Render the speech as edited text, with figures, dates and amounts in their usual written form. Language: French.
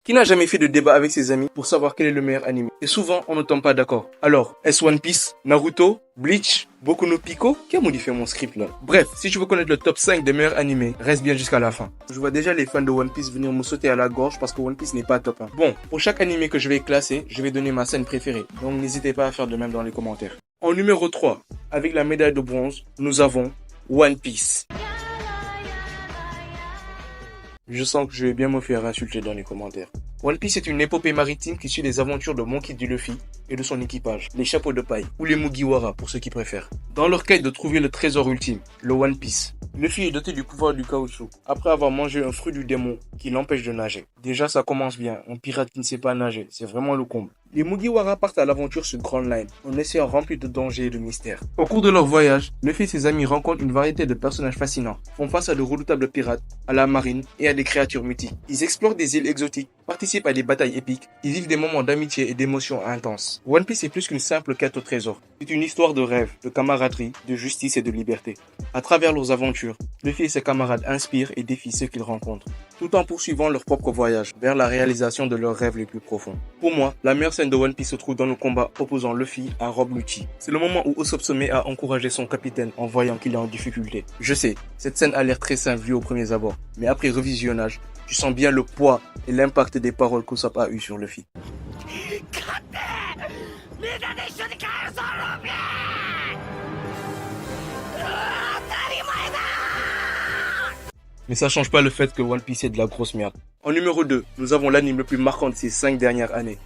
Qui n'a jamais fait de débat avec ses amis pour savoir quel est le meilleur anime? Et souvent, on ne tombe pas d'accord. Alors, est-ce One Piece, Naruto, Bleach, Boku no Pico? Qui a modifié mon script là? Bref, si tu veux connaître le top 5 des meilleurs animés, reste bien jusqu'à la fin. Je vois déjà les fans de One Piece venir me sauter à la gorge parce que One Piece n'est pas top 1. Bon, pour chaque animé que je vais classer, je vais donner ma scène préférée. Donc n'hésitez pas à faire de même dans les commentaires. En numéro 3, avec la médaille de bronze, nous avons One Piece. Je sens que je vais bien me faire insulter dans les commentaires. One Piece est une épopée maritime qui suit les aventures de Monkey D. Luffy et de son équipage, les chapeaux de paille, ou les Mugiwara pour ceux qui préfèrent. Dans leur quête de trouver le trésor ultime, le One Piece, Luffy est doté du pouvoir du caoutchouc, après avoir mangé un fruit du démon qui l'empêche de nager. Déjà ça commence bien, un pirate qui ne sait pas nager, c'est vraiment le comble. Les Mugiwara partent à l'aventure sur Grand Line, un océan rempli de dangers et de mystères. Au cours de leur voyage, Luffy et ses amis rencontrent une variété de personnages fascinants, font face à de redoutables pirates, à la marine et à des créatures mythiques. Ils explorent des îles exotiques, participent à des batailles épiques, et vivent des moments d'amitié et d'émotions intenses. One Piece est plus qu'une simple quête au trésor. C'est une histoire de rêve, de camaraderie, de justice et de liberté. À travers leurs aventures, Luffy et ses camarades inspirent et défient ceux qu'ils rencontrent, tout en poursuivant leur propre voyage vers la réalisation de leurs rêves les plus profonds. Pour moi, la meilleure scène de One Piece se trouve dans le combat opposant Luffy à Rob Lucci. C'est le moment où Usopp se met à encourager son capitaine en voyant qu'il est en difficulté. Je sais, cette scène a l'air très simple vue au premier abord, mais après revisionnage, tu sens bien le poids et l'impact des paroles qu'Usopp a eu sur Luffy. Mais ça change pas le fait que One Piece est de la grosse merde. En numéro 2, nous avons l'anime le plus marquant de ces 5 dernières années.